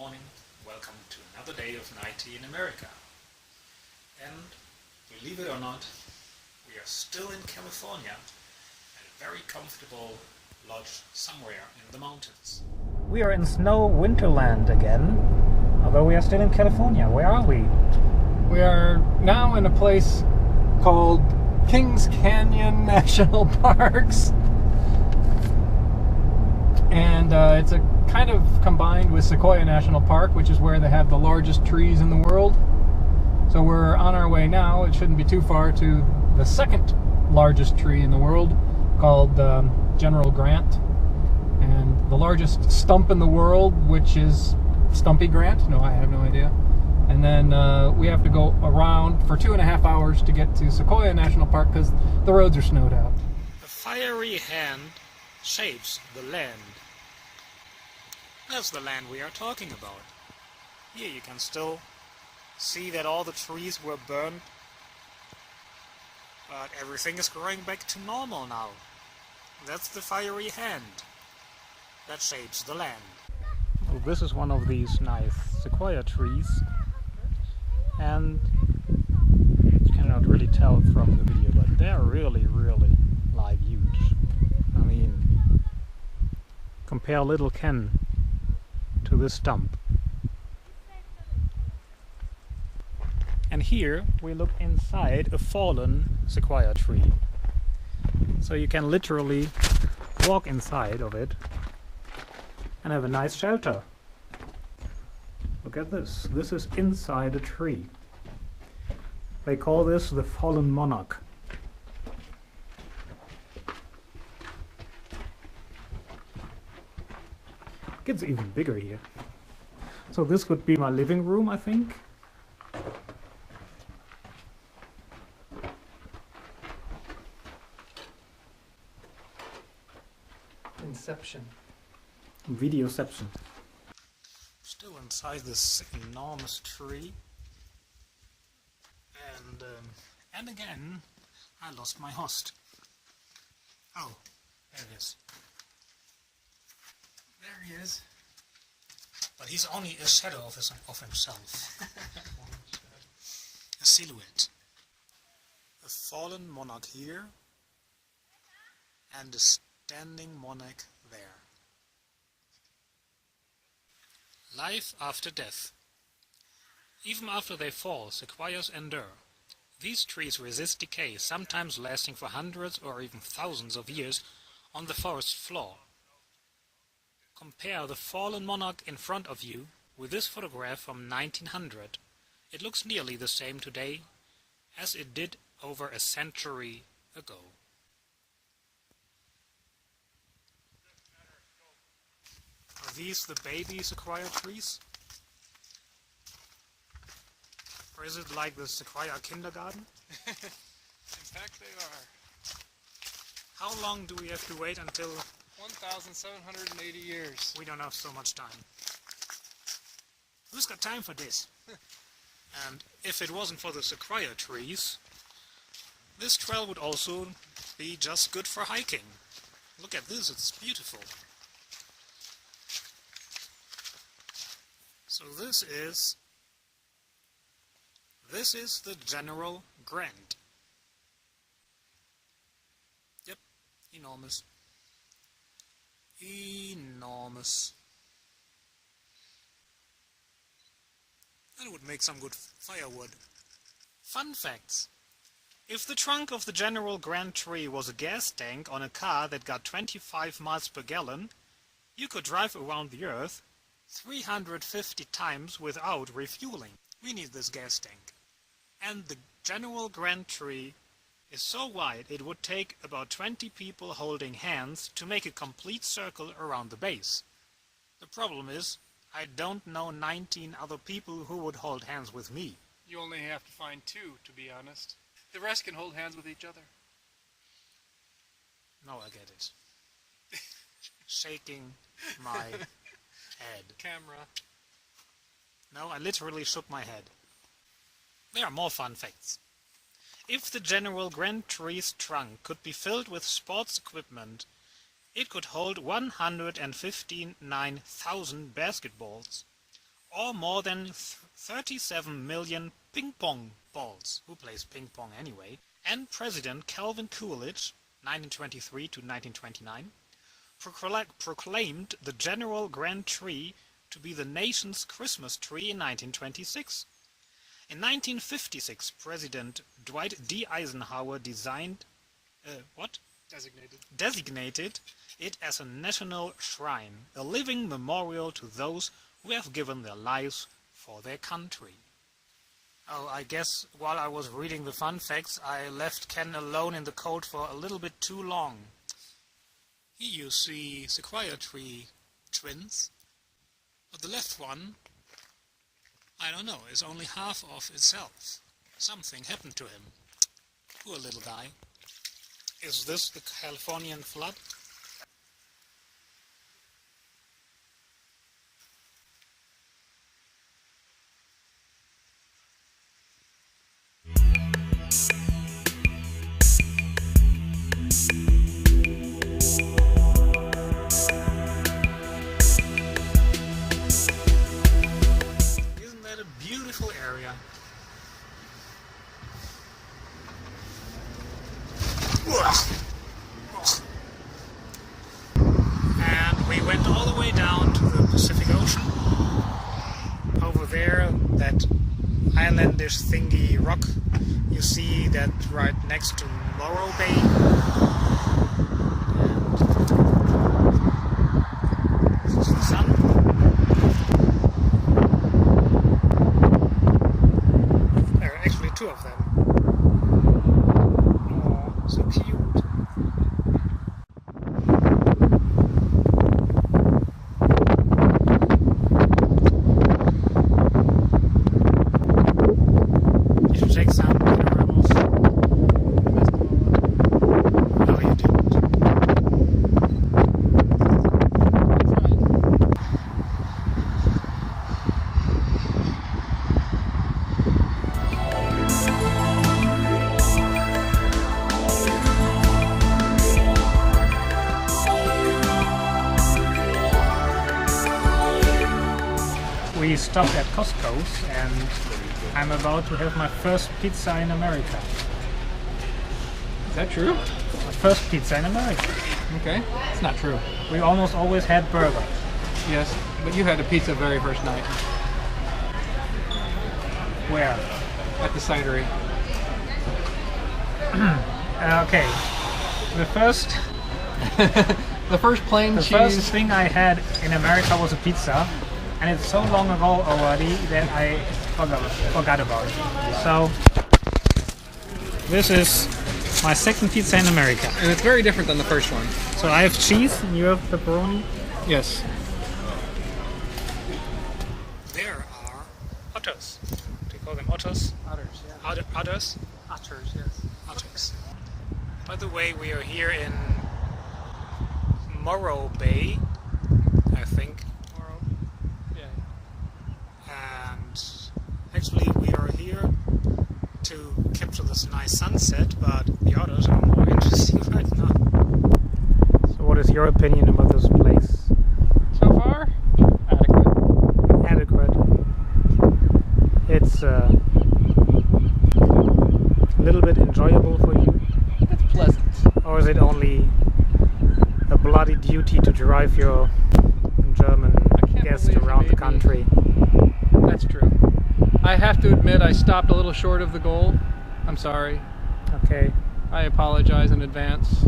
morning, welcome to another day of Nighty in America. And believe it or not, we are still in California at a very comfortable lodge somewhere in the mountains. We are in Snow Winterland again, although we are still in California. Where are we? We are now in a place called Kings Canyon National Parks. And it's a kind of combined with Sequoia National Park, which is where they have the largest trees in the world. So we're on our way now, it shouldn't be too far, to the second largest tree in the world, called General Grant. And the largest stump in the world, which is Stumpy Grant. No, I have no idea. And then we have to go around for 2.5 hours to get to Sequoia National Park because the roads are snowed out. The fiery hand shapes the land. That's the land we are talking about. Here you can still see that all the trees were burned, but everything is growing back to normal now. That's the fiery hand that shapes the land. Well, this is one of these nice sequoia trees, and you cannot really tell from the video, but they're really like huge. I mean, compare little Ken to this stump. And here we look inside a fallen sequoia tree. So you can literally walk inside of it and have a nice shelter. Look at this. This is inside a tree. They call this the fallen monarch. It gets even bigger here. So this would be my living room, I think. Inception. Videoception. Still inside this enormous tree. And again, I lost my host. Oh, there he is. There he is. But he's only a shadow of himself. A silhouette. A fallen monarch here, and a standing monarch there. Life after death. Even after they fall, sequoias endure. These trees resist decay, sometimes lasting for hundreds or even thousands of years on the forest floor. Compare the fallen monarch in front of you with this photograph from 1900. It looks nearly the same today as it did over a century ago. Are these the baby sequoia trees? Or is it like the sequoia kindergarten? In fact, they are. How long do we have to wait until... 1,780 years. We don't have so much time. Who's got time for this? And if it wasn't for the sequoia trees, this trail would also be just good for hiking. Look at this, it's beautiful. So this is the General Grant. Yep, enormous. Enormous. That would make some good firewood. Fun facts. If the trunk of the General Grant tree was a gas tank on a car that got 25 miles per gallon, you could drive around the Earth 350 times without refueling. We need this gas tank. And the General Grant tree is so wide it would take about 20 people holding hands to make a complete circle around the base. The problem is, I don't know 19 other people who would hold hands with me. You only have to find 2, to be honest. The rest can hold hands with each other. Now I get it. Shaking my head. Camera. No, I literally shook my head. There are more fun facts. If the General Grant tree's trunk could be filled with sports equipment, it could hold 159,000 basketballs. or more than 37 million ping pong balls. Who plays ping pong anyway? And President Calvin Coolidge, 1923 to 1929, proclaimed the General Grand Tree to be the nation's Christmas tree in 1926. In 1956, President Dwight D. Eisenhower designated it as a national shrine, a living memorial to those who have given their lives for their country. Oh, I guess while I was reading the fun facts, I left Ken alone in the cold for a little bit too long. Here you see sequoia tree twins, but the left one, I don't know, is only half of itself. Something happened to him. Poor little guy. Is this the Californian flood? Isn't that a beautiful area? And we went all the way down to the Pacific Ocean. Over there, that islandish thingy rock, you see that right next to Morro Bay. And this is the sun. There are actually two of them. Oh, so cute. You should take some panoramas. No, you didn't. We stopped at Costco's and I'm about to have my first pizza in America. Is that true? My first pizza in America. Okay. It's not true. We almost always had burger. Yes, but you had a pizza very first night Where? at the cidery. Okay. The first The first plain The cheese. first thing I had in America was a pizza, and it's so long ago already that I forgot about it. So this is my second pizza in America. And it's very different than the first one. So I have cheese and you have pepperoni. Yes. There are otters. Do you call them otters? Otters, yeah. Otters? Otters, yes. Otters. By the way, we are here in Morro Bay, I think. Yeah. And actually we are here to capture this nice sunset, but the others are more interesting right now. So what is your opinion about this place? So far, adequate. Adequate. It's a little bit enjoyable for you, It's pleasant. or is it only a bloody duty to drive your German can't guests believe you around the made me- country? That's true. I have to admit I stopped a little short of the goal. I'm sorry. Okay. I apologize in advance.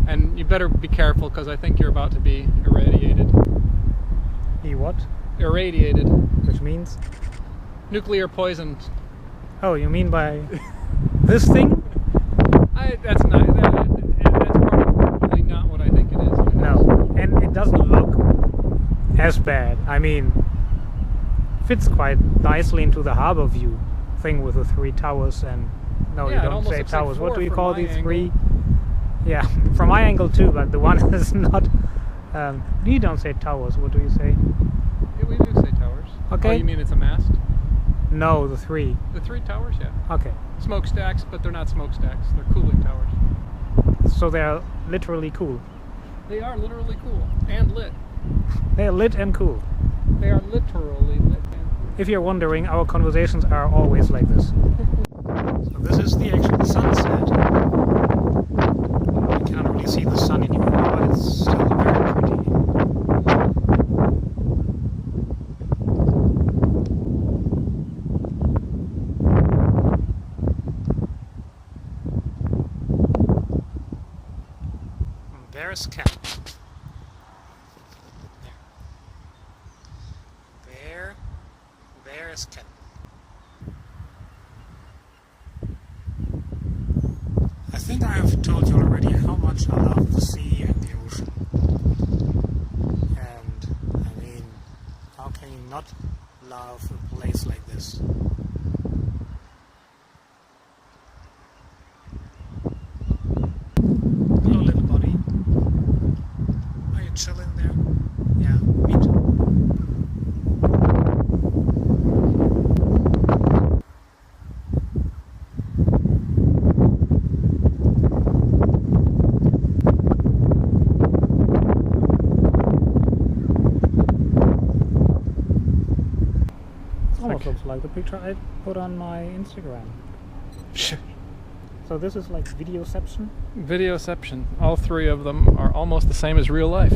And you better be careful because I think you're about to be irradiated. Be what? Irradiated. Which means? Nuclear poisoned. Oh, you mean by this thing? That's probably not what I think it is. No, and it doesn't look as bad. I mean, fits quite nicely into the harbor view thing with the three towers and no, Yeah, you it don't almost say looks like towers. What four do you from call my these angle. three? Yeah, from my angle too, but the one is not. You don't say towers. What do you say? Yeah, we do say towers. Okay. Oh, you mean it's a mast? No, the three. The three towers, yeah. Okay, Smokestacks, but they're not smokestacks. They're cooling towers. so they're literally cool. They are literally cool and lit. They're lit and cool. They are literally lit. If you're wondering, our conversations are always like this. So this is the actual sunset. You cannot really see the sun anymore, but it's still very pretty. And there's Cat. There's Cat. I think I have told you already how much I love the sea and the ocean. And, I mean, how can you not love a place like this? Hello, little buddy. Are you chilling there? Yeah, me too. Almost looks like the picture I put on my Instagram. So this is like videoception? Videoception. All three of them are almost the same as real life.